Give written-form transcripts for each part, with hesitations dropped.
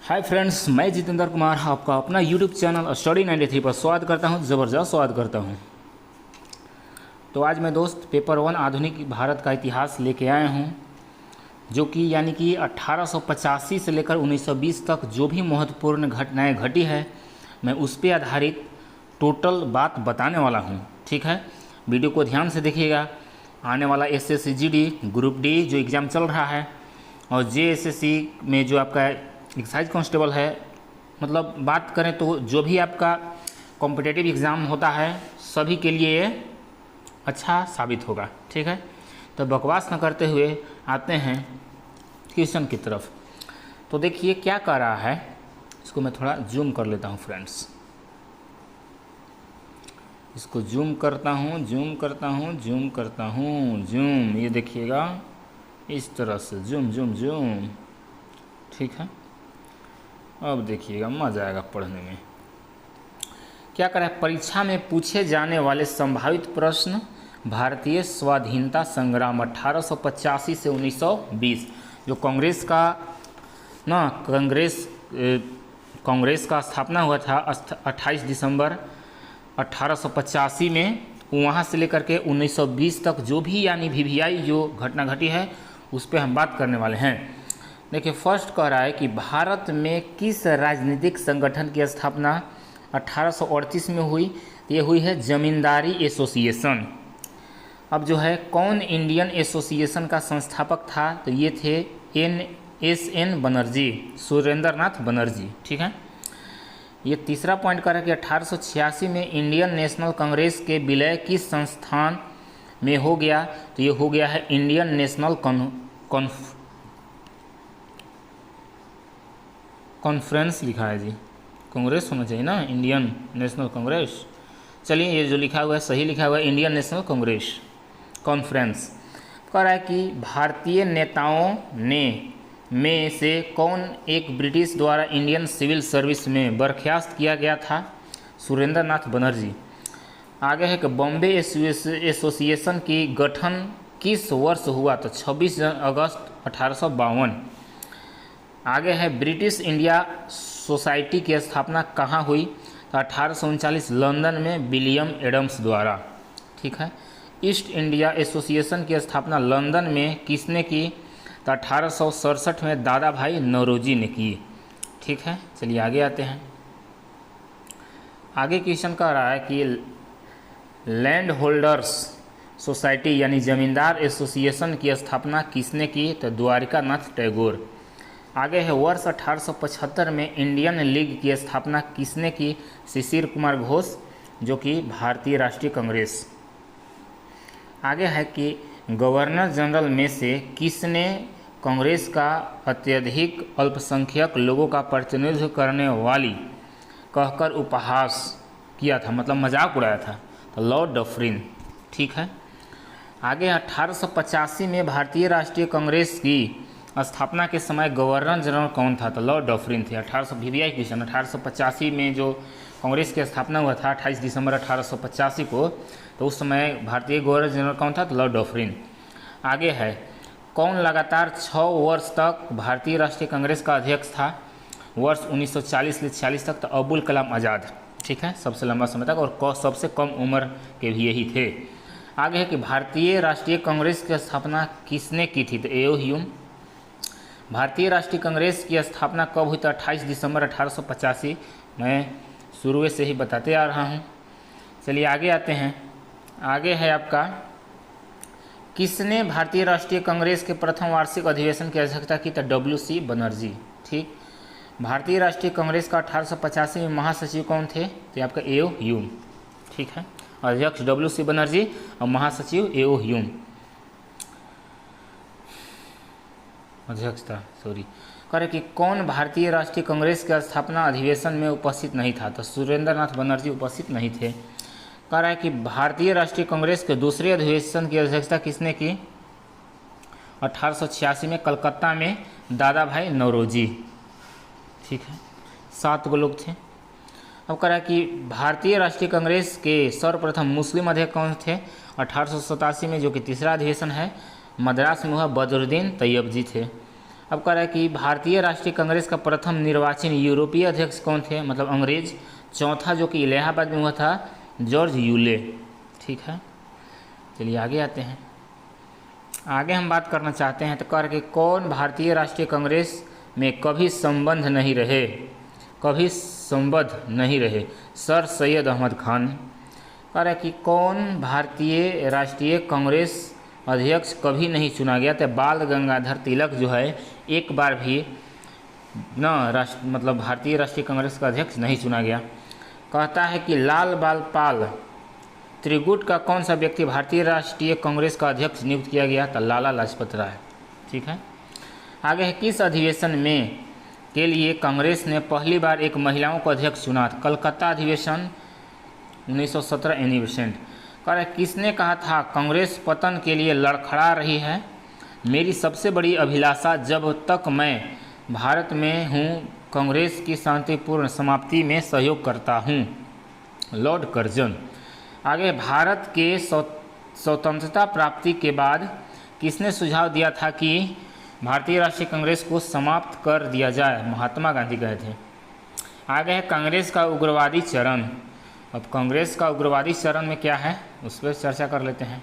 Hi friends, मैं जितेंद्र कुमार आपका अपना यूट्यूब चैनल स्टडी 93 पर स्वागत करता हूं, ज़बरदस्त स्वागत करता हूं। तो आज मैं दोस्त पेपर 1 आधुनिक भारत का इतिहास लेके आया हूं, जो कि यानी कि 1885 से लेकर 1920 तक जो भी महत्वपूर्ण घटनाएं घटी है, मैं उस पर आधारित टोटल बात बताने वाला हूं। ठीक है, वीडियो को ध्यान से देखिएगा। आने वाला एसएससी जीडी ग्रुप डी जो एग्ज़ाम चल रहा है और जेएसएससी में जो आपका एक्साइज कांस्टेबल है, मतलब बात करें तो जो भी आपका कॉम्पिटिटिव एग्ज़ाम होता है सभी के लिए ये अच्छा साबित होगा। ठीक है, तो बकवास न करते हुए आते हैं क्वेश्चन की तरफ। तो देखिए क्या कर रहा है, इसको मैं थोड़ा जूम कर लेता हूँ फ्रेंड्स। इसको जूम करता हूँ, जूम, ये देखिएगा इस तरह से जूम। ठीक है, अब देखिएगा मज़ा आएगा पढ़ने में। क्या करें, परीक्षा में पूछे जाने वाले संभावित प्रश्न। भारतीय स्वाधीनता संग्राम 1885 से 1920, जो कांग्रेस का स्थापना हुआ था 28 दिसंबर 1885 में, वहाँ से लेकर के 1920 तक जो भी यानी वीवीआई जो घटना घटी है उस पर हम बात करने वाले हैं। देखिए फर्स्ट कह रहा है कि भारत में किस राजनीतिक संगठन की स्थापना 1838 में हुई। ये हुई है जमींदारी एसोसिएशन। अब जो है कौन इंडियन एसोसिएशन का संस्थापक था, तो ये थे एन बनर्जी, सुरेंद्र नाथ बनर्जी। ठीक है, ये तीसरा पॉइंट कह रहा है कि 1886 में इंडियन नेशनल कांग्रेस के विलय किस संस्थान में हो गया, तो ये हो गया है इंडियन नेशनल कॉन्फ्रेंस लिखा है जी, कांग्रेस होना चाहिए ना, इंडियन नेशनल कांग्रेस। चलिए ये जो लिखा हुआ है सही लिखा हुआ है, इंडियन नेशनल कांग्रेस कॉन्फ्रेंस। कह रहा है कि भारतीय नेताओं में से कौन एक ब्रिटिश द्वारा इंडियन सिविल सर्विस में बर्खास्त किया गया था, सुरेंद्र नाथ बनर्जी। आगे है कि बॉम्बे एसोसिएशन की गठन किस वर्ष हुआ, तो 26 अगस्त 1852। आगे है ब्रिटिश इंडिया सोसाइटी की स्थापना कहाँ हुई, तो 1839 लंदन में विलियम एडम्स द्वारा। ठीक है, ईस्ट इंडिया एसोसिएशन की स्थापना लंदन में किसने की, तो 1867 में दादा भाई नौरोजी ने की। ठीक है, चलिए आगे आते हैं। आगे क्वेश्चन कह रहा है कि लैंड होल्डर्स सोसाइटी यानी जमींदार एसोसिएशन की स्थापना किसने की, तो द्वारिका नाथ टैगोर। आगे है वर्ष 1875 में इंडियन लीग की स्थापना किसने की, शिशिर कुमार घोष, जो कि भारतीय राष्ट्रीय कांग्रेस। आगे है कि गवर्नर जनरल में से किसने कांग्रेस का अत्यधिक अल्पसंख्यक लोगों का प्रतिनिधित्व करने वाली कहकर उपहास किया था, मतलब मजाक उड़ाया था, तो लॉर्ड डफरिन। ठीक है, आगे 1885 में भारतीय राष्ट्रीय कांग्रेस की स्थापना के समय गवर्नर जनरल कौन था, तो लॉर्ड डफरिन थे। 1885 में जो कांग्रेस की स्थापना हुआ था 28 दिसंबर 1885 को, तो उस समय भारतीय गवर्नर जनरल कौन था, तो लॉर्ड डफरिन। आगे है कौन लगातार 6 वर्ष तक भारतीय राष्ट्रीय कांग्रेस का अध्यक्ष था, वर्ष 1940 से 46 तक, तो अबुल कलाम आज़ाद। ठीक है, सबसे लंबा समय तक और सबसे कम उम्र के भी यही थे। आगे है कि भारतीय राष्ट्रीय कांग्रेस की स्थापना किसने की थी, तो ए.ओ. ह्यूम। भारतीय राष्ट्रीय कांग्रेस की स्थापना कब हुई, तो 28 दिसंबर 1885। मैं शुरू से ही बताते आ रहा हूँ। चलिए आगे आते हैं। आगे है आपका किसने भारतीय राष्ट्रीय कांग्रेस के प्रथम वार्षिक अधिवेशन की अध्यक्षता की, तो W.C. बनर्जी। ठीक, भारतीय राष्ट्रीय कांग्रेस का 1885 में महासचिव कौन थे, तो आपका ए.ओ. ह्यूम। ठीक है, अध्यक्ष W.C. बनर्जी और महासचिव ए.ओ. ह्यूम अध्यक्ष था। करे कि कौन भारतीय राष्ट्रीय कांग्रेस के स्थापना अधिवेशन में उपस्थित नहीं था, तो सुरेंद्र नाथ बनर्जी उपस्थित नहीं थे। कह रहा है कि भारतीय राष्ट्रीय कांग्रेस के दूसरे अधिवेशन की अध्यक्षता किसने की, 1886 में कलकत्ता में दादा भाई नौरोजी। ठीक है, 7 लोग थे। अब कह रहा है कि भारतीय राष्ट्रीय कांग्रेस के सर्वप्रथम मुस्लिम अध्यक्ष कौन थे, 1887 में, जो कि तीसरा अधिवेशन है, मद्रास में हुआ बदरुद्दीन तैयब जी थे। अब कह रहा है कि भारतीय राष्ट्रीय कांग्रेस का प्रथम निर्वाचित यूरोपीय अध्यक्ष कौन थे, मतलब अंग्रेज। चौथा जो कि इलाहाबाद में हुआ था, जॉर्ज यूले। ठीक है, चलिए आगे आते हैं। आगे हम बात करना चाहते हैं तो कह रहे कि कौन भारतीय राष्ट्रीय कांग्रेस में कभी संबंध नहीं रहे, कभी संबद्ध नहीं रहे, सर सैयद अहमद खान। कह रहा है कि कौन भारतीय राष्ट्रीय कांग्रेस अध्यक्ष कभी नहीं चुना गया, तो बाल गंगाधर तिलक जो है एक बार भी मतलब भारतीय राष्ट्रीय कांग्रेस का अध्यक्ष नहीं चुना गया। कहता है कि लाल बाल पाल त्रिगुट का कौन सा व्यक्ति भारतीय राष्ट्रीय कांग्रेस का अध्यक्ष नियुक्त किया गया, तो लाला लाजपत राय। ठीक है, आगे है किस अधिवेशन में के लिए कांग्रेस ने पहली बार एक महिलाओं को अध्यक्ष चुना, कलकत्ता अधिवेशन 1917 एनिवर्सेंट। कह रहा है किसने कहा था कांग्रेस पतन के लिए लड़खड़ा रही है, मेरी सबसे बड़ी अभिलाषा जब तक मैं भारत में हूँ कांग्रेस की शांतिपूर्ण समाप्ति में सहयोग करता हूँ, लॉर्ड कर्जन। आगे भारत के स्वतंत्रता प्राप्ति के बाद किसने सुझाव दिया था कि भारतीय राष्ट्रीय कांग्रेस को समाप्त कर दिया जाए, महात्मा गांधी कहे थे। आगे है कांग्रेस का उग्रवादी चरण। अब कांग्रेस का उग्रवादी चरण में क्या है उस पर चर्चा कर लेते हैं।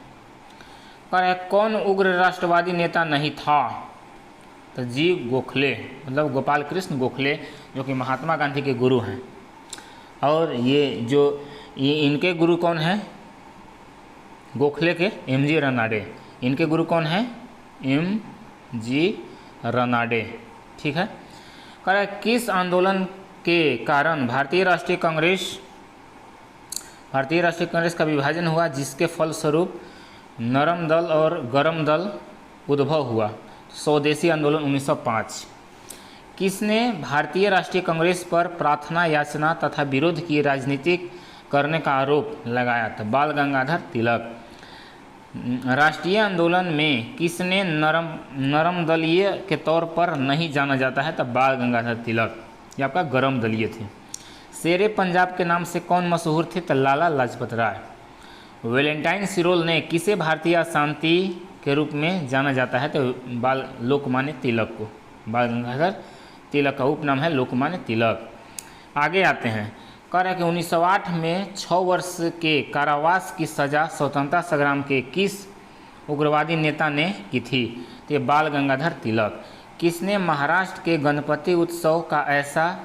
पर है कौन उग्र राष्ट्रवादी नेता नहीं था, तो जी गोखले, मतलब गोपाल कृष्ण गोखले, जो कि महात्मा गांधी के गुरु हैं। और ये इनके गुरु कौन हैं, गोखले के एमजी रनाडे। इनके गुरु कौन हैं, एमजी रनाडे। ठीक है, कह रहा है किस आंदोलन के कारण भारतीय राष्ट्रीय कांग्रेस का विभाजन हुआ, जिसके फलस्वरूप नरम दल और गरम दल उद्भव हुआ, स्वदेशी आंदोलन 1905। किसने भारतीय राष्ट्रीय कांग्रेस पर प्रार्थना याचना तथा विरोध की राजनीति करने का आरोप लगाया था, बाल गंगाधर तिलक। राष्ट्रीय आंदोलन में किसने नरम दलीय के तौर पर नहीं जाना जाता है, तब बाल गंगाधर तिलक। ये आपका गरम दलीय थे। शेरे पंजाब के नाम से कौन मशहूर थे, तो लाला लाजपत राय। वैलेंटाइन सिरोल ने किसे भारतीय शांति के रूप में जाना जाता है, तो लोकमान्य तिलक को। बाल गंगाधर तिलक का उपनाम है लोकमान्य तिलक। आगे आते हैं, कह रहा है कि 1908 में 6 वर्ष के कारावास की सज़ा स्वतंत्रता संग्राम के किस उग्रवादी नेता ने की थी, तो बाल गंगाधर तिलक। किसने महाराष्ट्र के गणपति उत्सव का ऐसा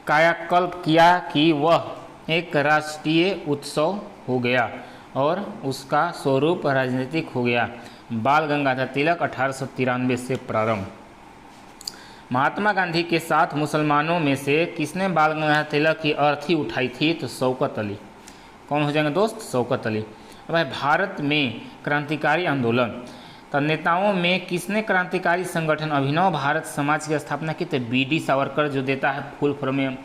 कायाकल्प किया कि वह एक राष्ट्रीय उत्सव हो गया और उसका स्वरूप राजनीतिक हो गया, बाल गंगाधर तिलक। 1893 से प्रारंभ। महात्मा गांधी के साथ मुसलमानों में से किसने बाल गंगाधर तिलक की अर्थी उठाई थी, तो शौकत अली। कौन हो जाएंगे दोस्त, शौकत अली। अब है भारत में क्रांतिकारी आंदोलन, तो नेताओं में किसने क्रांतिकारी संगठन अभिनव भारत समाज की स्थापना की, तो बी.डी. सावरकर। जो देता है फुल फॉर्म में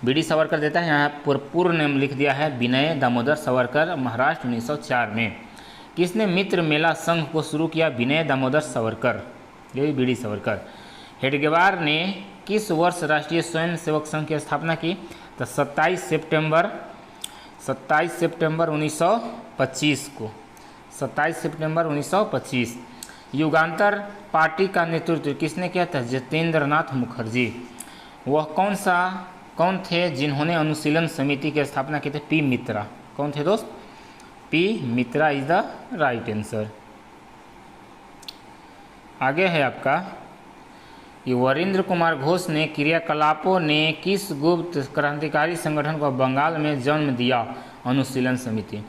बी.डी. सावरकर देता है, यहाँ पूर्ण नाम लिख दिया है विनय दामोदर सावरकर, महाराष्ट्र 1904 में। किसने मित्र मेला संघ को शुरू किया, विनय दामोदर सावरकर, ये भी बी.डी. सावरकर। हेडगेवार ने किस वर्ष राष्ट्रीय स्वयंसेवक संघ की स्थापना की, तो 27 सितंबर 1925 को, 27 सितंबर 1925। युगांतर पार्टी का नेतृत्व किसने किया था, जितेंद्र नाथ मुखर्जी। वह कौन थे जिन्होंने अनुशीलन समिति की स्थापना की थी, पी मित्रा। कौन थे दोस्त, P Mitra is the right answer. आगे है आपका कि वरिंद्र कुमार घोष ने क्रियाकलापों ने किस गुप्त क्रांतिकारी संगठन को बंगाल में जन्म दिया, अनुशीलन समिति।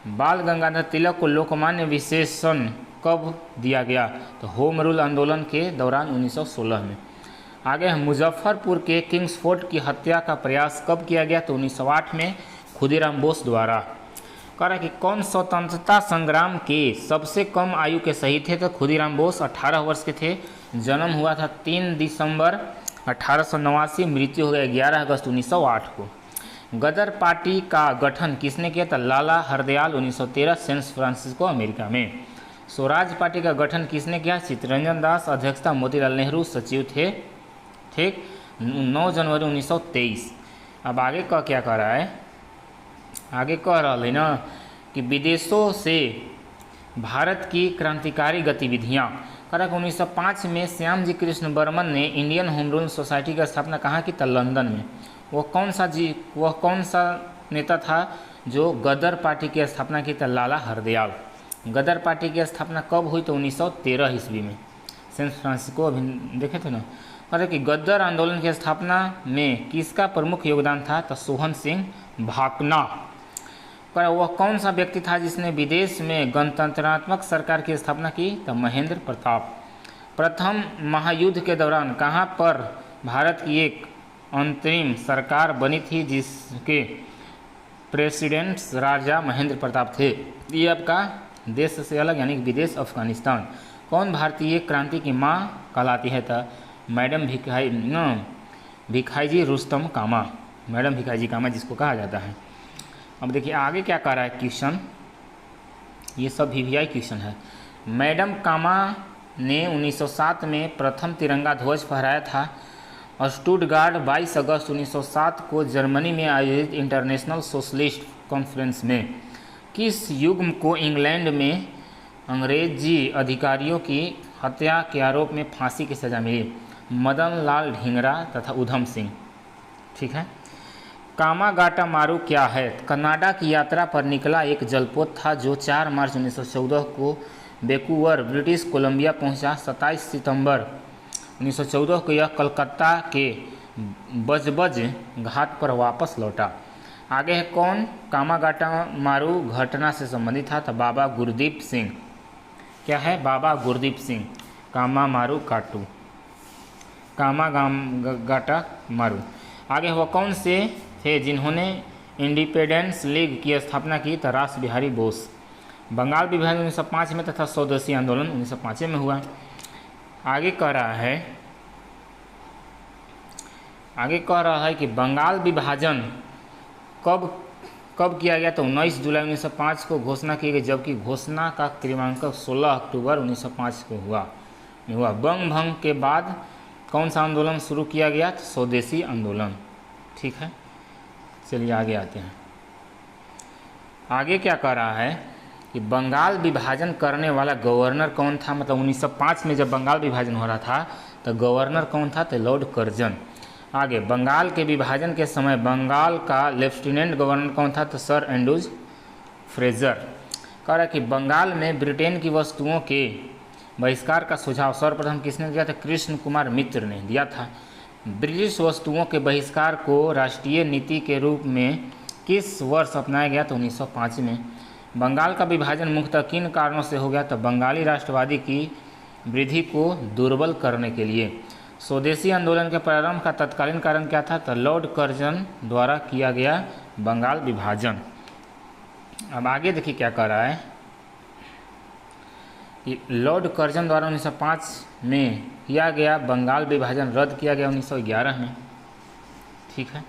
बाल गंगाधर तिलक को लोकमान्य विशेषण कब दिया गया, तो होम रूल आंदोलन के दौरान 1916 में। आगे है मुजफ्फरपुर के किंग्सफोर्ट की हत्या का प्रयास कब किया गया, तो 1908 में खुदीराम बोस द्वारा। कह रहा है कि कौन स्वतंत्रता संग्राम के सबसे कम आयु के शहीद थे, तो खुदीराम बोस 18 वर्ष के थे। जन्म हुआ था 3 दिसंबर 1889, मृत्यु हो गया 11 अगस्त 1908 को। गदर पार्टी का गठन किसने किया था, लाला हरदयाल 1913, सैन फ्रांसिस्को अमेरिका में। स्वराज पार्टी का गठन किसने किया, चित्तरंजन दास, अध्यक्षता मोतीलाल नेहरू, सचिव थे, ठीक, 9 जनवरी 1923। अब आगे का क्या कह रहा है, आगे कह रहा है ना कि विदेशों से भारत की क्रांतिकारी गतिविधियाँ, करा कि 1905 में श्यामजी कृष्ण बर्मन ने इंडियन होम रूल सोसाइटी की स्थापना कहाँ की? था लंदन में। वह कौन सा नेता था जो गदर पार्टी की स्थापना की? था लाला हरदयाल। गदर पार्टी की स्थापना कब हुई? तो 1913 ईस्वी में। सैन फ्रांसिस्को अभी देखे थे ना। अरे कि गदर आंदोलन की स्थापना में किसका प्रमुख योगदान था? तो सोहन सिंह भाकना। पर वह कौन सा व्यक्ति था जिसने विदेश में गणतंत्रात्मक सरकार की स्थापना की? तो महेंद्र प्रताप। प्रथम महायुद्ध के दौरान कहाँ पर भारत की एक अंतरिम सरकार बनी थी जिसके प्रेसिडेंट्स राजा महेंद्र प्रताप थे? ये आपका देश से अलग यानी विदेश अफगानिस्तान। कौन भारतीय क्रांति की माँ कहलाती है? तो मैडम भिखाईजी रुस्तम कामा। मैडम भिखाईजी कामा जिसको कहा जाता है। अब देखिए आगे क्या कह रहा है क्वेश्चन, ये सब VVI क्वेश्चन है। मैडम कामा ने 1907 में प्रथम तिरंगा ध्वज फहराया था। स्टुटगार्ट 22 अगस्त 1907 को जर्मनी में आयोजित इंटरनेशनल सोशलिस्ट कॉन्फ्रेंस में किस युग्म को इंग्लैंड में अंग्रेजी अधिकारियों की हत्या के आरोप में फांसी की सजा मिली? मदन लाल ढींगरा तथा उधम सिंह। ठीक है। कामागाटा मारू क्या है? कनाडा की यात्रा पर निकला एक जलपोत था जो 4 मार्च 1914 को वैंकूवर ब्रिटिश कोलंबिया पहुंचा। 27 सितंबर 1914 को यह कलकत्ता के बजबज घाट पर वापस लौटा। आगे है कौन कामागाटा मारू घटना से संबंधित था? तो बाबा गुरदीप सिंह। क्या है? बाबा गुरदीप सिंह। कामा मारू काटू, कामागाटा मारू। आगे वह कौन से थे जिन्होंने इंडिपेंडेंस लीग की स्थापना की? तो रास बिहारी बोस। बंगाल विभाजन 1905 में तथा स्वदेशी आंदोलन 1905 में हुआ। आगे कह रहा है कि बंगाल विभाजन कब किया गया? तो 19 जुलाई 1905 को घोषणा की गई, जबकि घोषणा का क्रमांक 16 अक्टूबर 1905 को हुआ। बंग भंग के बाद कौन सा आंदोलन शुरू किया गया? तो स्वदेशी आंदोलन। ठीक है, चलिए आगे आते हैं। आगे क्या कह रहा है कि बंगाल विभाजन करने वाला गवर्नर कौन था? मतलब 1905 में जब बंगाल विभाजन हो रहा था तो गवर्नर कौन था? तो लॉर्ड कर्जन। आगे बंगाल के विभाजन के समय बंगाल का लेफ्टिनेंट गवर्नर कौन था? तो सर एंड्रूज फ्रेजर। कह रहा है कि बंगाल में ब्रिटेन की वस्तुओं के बहिष्कार का सुझाव सर्वप्रथम किसने दिया था? कृष्ण कुमार मित्र ने दिया था। ब्रिटिश वस्तुओं के बहिष्कार को राष्ट्रीय नीति के रूप में किस वर्ष अपनाया गया? तो 1905 में। बंगाल का विभाजन मुख्यतः किन कारणों से हो गया? तो बंगाली राष्ट्रवादी की वृद्धि को दुर्बल करने के लिए। स्वदेशी आंदोलन के प्रारंभ का तत्कालीन कारण क्या था? तो लॉर्ड कर्जन द्वारा किया गया बंगाल विभाजन। अब आगे देखिए क्या कह रहा है कि लॉर्ड कर्जन द्वारा 1905 में किया गया बंगाल विभाजन रद्द किया गया 1911 में। ठीक है।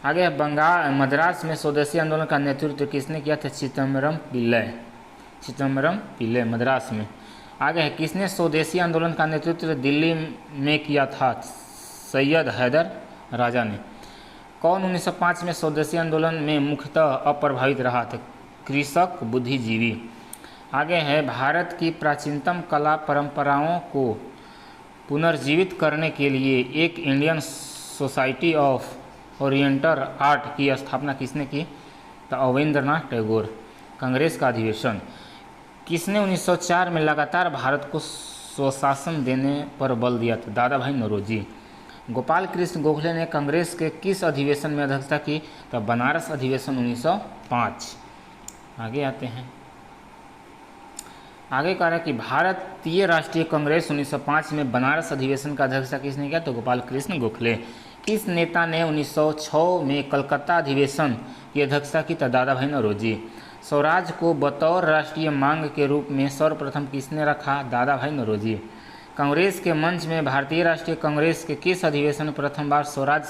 आगे मद्रास में स्वदेशी आंदोलन का नेतृत्व किसने किया था? चिदम्बरम पिल्लै मद्रास में। आगे है किसने स्वदेशी आंदोलन का नेतृत्व दिल्ली में किया था? सैयद हैदर राजा ने। कौन 1905 में स्वदेशी आंदोलन में मुख्यतः अप्रभावित रहा था? कृषक बुद्धिजीवी। आगे है भारत की प्राचीनतम कला परंपराओं को पुनर्जीवित करने के लिए एक Indian society of oriental art की स्थापना किसने की? तो अवेंद्रनाथ टैगोर। कांग्रेस का अधिवेशन। किसने 1904 में लगातार भारत को स्वशासन देने पर बल दिया था? दादा भाई नौरोजी। गोपाल कृष्ण गोखले ने कांग्रेस के किस अधिवेशन में अध्यक्षता की? तो बनारस अधिवेशन 1905। आगे आते हैं। आगे कह रहा है कि भारतीय राष्ट्रीय कांग्रेस 1905 में बनारस अधिवेशन का अध्यक्षता किसने किया? तो गोपाल कृष्ण गोखले। किस नेता ने 1906 में कलकत्ता अधिवेशन की अध्यक्षता की? तो दादा भाई नौरोजी। स्वराज को बतौर राष्ट्रीय मांग के रूप में सर्वप्रथम किसने रखा? दादा भाई नौरोजी। कांग्रेस के मंच में भारतीय राष्ट्रीय कांग्रेस के किस अधिवेशन में प्रथम बार स्वराज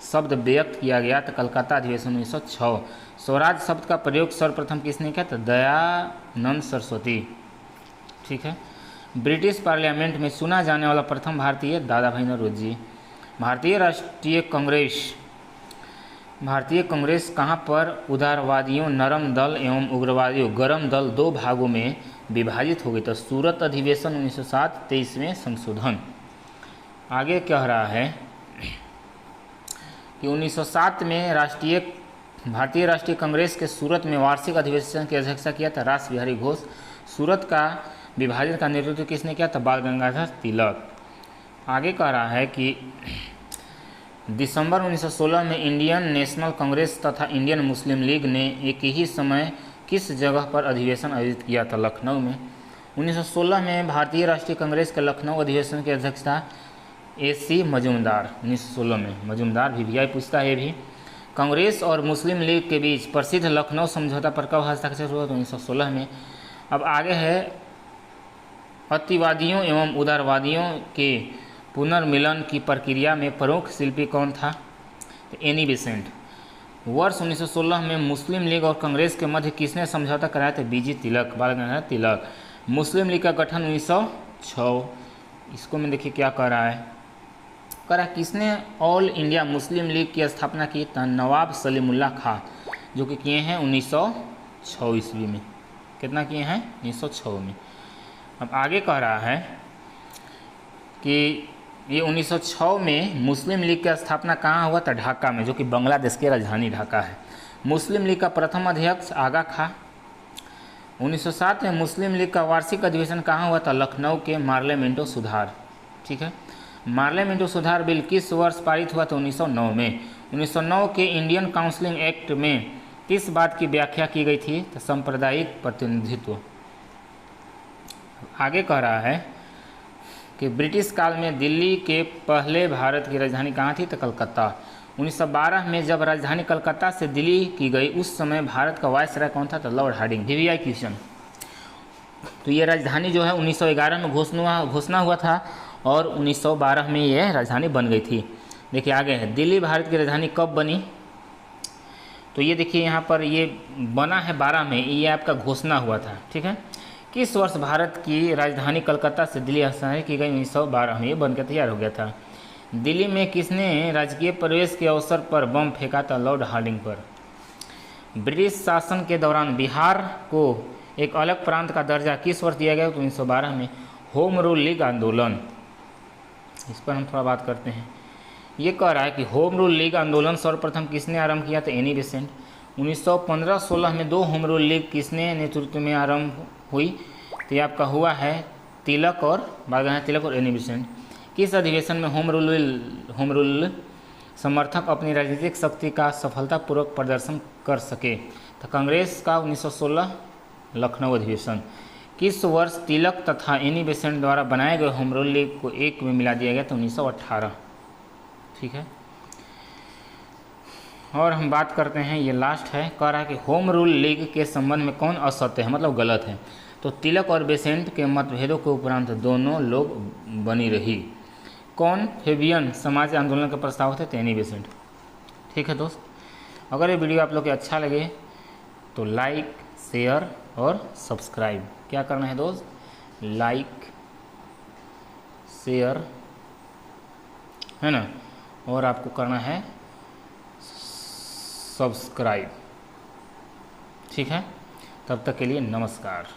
शब्द व्यक्त किया गया? तो कलकत्ता अधिवेशन 1906। स्वराज शब्द का प्रयोग सर्वप्रथम किसने किया? तो दयानंद सरस्वती। ठीक है। ब्रिटिश पार्लियामेंट में चुना जाने वाला प्रथम भारतीय? दादा भाई नौरोजी। भारतीय कांग्रेस कहाँ पर उदारवादियों, नरम दल एवं उग्रवादियों, गरम दल दो भागों में विभाजित हो गई। तो सूरत अधिवेशन 1907 23वें संशोधन। आगे कह रहा है कि 1907 में भारतीय राष्ट्रीय कांग्रेस के सूरत में वार्षिक अधिवेशन की अध्यक्षता किया था रास बिहारी घोष। सूरत का विभाजन का नेतृत्व किसने किया था? बाल गंगाधर तिलक। आगे कह रहा है कि दिसंबर 1916 में इंडियन नेशनल कांग्रेस तथा इंडियन मुस्लिम लीग ने एक ही समय किस जगह पर अधिवेशन आयोजित किया था? लखनऊ में। 1916 में भारतीय राष्ट्रीय कांग्रेस के लखनऊ अधिवेशन की अध्यक्षता AC मजूमदार। 1916 में मजूमदार VVI पूछता है भी। कांग्रेस और मुस्लिम लीग के बीच प्रसिद्ध लखनऊ समझौता पर कब हस्ताक्षर हुआ? तो 1916 में। अब आगे है अतिवादियों एवं उदारवादियों के पुनर्मिलन की प्रक्रिया में प्रमुख शिल्पी कौन था? तो एनी बेसेंट। वर्ष 1916 में मुस्लिम लीग और कांग्रेस के मध्य किसने समझौता कराया था? BG तिलक, बाल गंगाधर तिलक। मुस्लिम लीग का गठन 1906। इसको में देखिए क्या कह रहा है, कह रहा किसने ऑल इंडिया मुस्लिम लीग की स्थापना की? नवाब सलीमुल्लाह खां, जो कि किए हैं 1906 ईस्वी में। कितना किए हैं? 1906 में। अब आगे कह रहा है कि ये 1906 में मुस्लिम लीग की स्थापना कहाँ हुआ था? ढाका में, जो कि बांग्लादेश की राजधानी ढाका है। मुस्लिम लीग का प्रथम अध्यक्ष आगा खां। 1907 में मुस्लिम लीग का वार्षिक अधिवेशन कहाँ हुआ था? लखनऊ के मार्लेमेंटो सुधार। ठीक है। मार्लेमेंटो सुधार बिल किस वर्ष पारित हुआ था? 1909 में। 1909 के इंडियन काउंसिलिंग एक्ट में किस बात की व्याख्या की गई थी? तो सांप्रदायिक प्रतिनिधित्व। आगे कह रहा है कि ब्रिटिश काल में दिल्ली के पहले भारत की राजधानी कहाँ थी? तो कलकत्ता। 1912 में जब राजधानी कलकत्ता से दिल्ली की गई उस समय भारत का वायसराय कौन था? तो लॉर्ड हार्डिंग। VVI question. तो ये राजधानी जो है 1911 में घोषणा हुआ था और 1912 में यह राजधानी बन गई थी। देखिए आगे है, दिल्ली भारत की राजधानी कब बनी? तो ये देखिए यहाँ पर ये बना है 12 में, ये आपका घोषणा हुआ था। ठीक है। किस वर्ष भारत की राजधानी कलकत्ता से दिल्ली स्थानांतरित की गई? 1912 में ये बनकर तैयार हो गया था। दिल्ली में किसने राजकीय प्रवेश के अवसर पर बम फेंका था? लॉर्ड हार्डिंग पर। ब्रिटिश शासन के दौरान बिहार को एक अलग प्रांत का दर्जा किस वर्ष दिया गया? तो 1912 में। होम रूल लीग आंदोलन, इस पर हम थोड़ा बात करते हैं। ये कह रहा है कि होम रूल लीग आंदोलन सर्वप्रथम किसने आरंभ किया? तो एनी बेसेंट। 1915-16 में 2 होम रूल लीग किसने नेतृत्व में आरंभ हुई? तो ये आपका हुआ है तिलक और बाल गंगाधर तिलक और एनी बेसेंट। किस अधिवेशन में होम रूल समर्थक अपनी राजनीतिक शक्ति का सफलतापूर्वक प्रदर्शन कर सके? तो कांग्रेस का 1916 लखनऊ अधिवेशन। किस वर्ष तिलक तथा एनी बेसेंट द्वारा बनाए गए होम रूल लीग को एक में मिला दिया गया? तो 1918। ठीक है। और हम बात करते हैं, ये लास्ट है, कह रहा है कि होम रूल लीग के संबंध में कौन असत्य है, मतलब गलत है? तो तिलक और बेसेंट के मतभेदों के उपरांत दोनों लोग बनी रही। कौन? फेबियन समाज आंदोलन के प्रस्ताव थे? Annie Besant. ठीक है दोस्त, अगर ये वीडियो आप लोग को अच्छा लगे तो लाइक, शेयर और सब्सक्राइब क्या करना है दोस्त? लाइक, शेयर, है ना, और आपको करना है सब्सक्राइब। ठीक है, तब तक के लिए नमस्कार।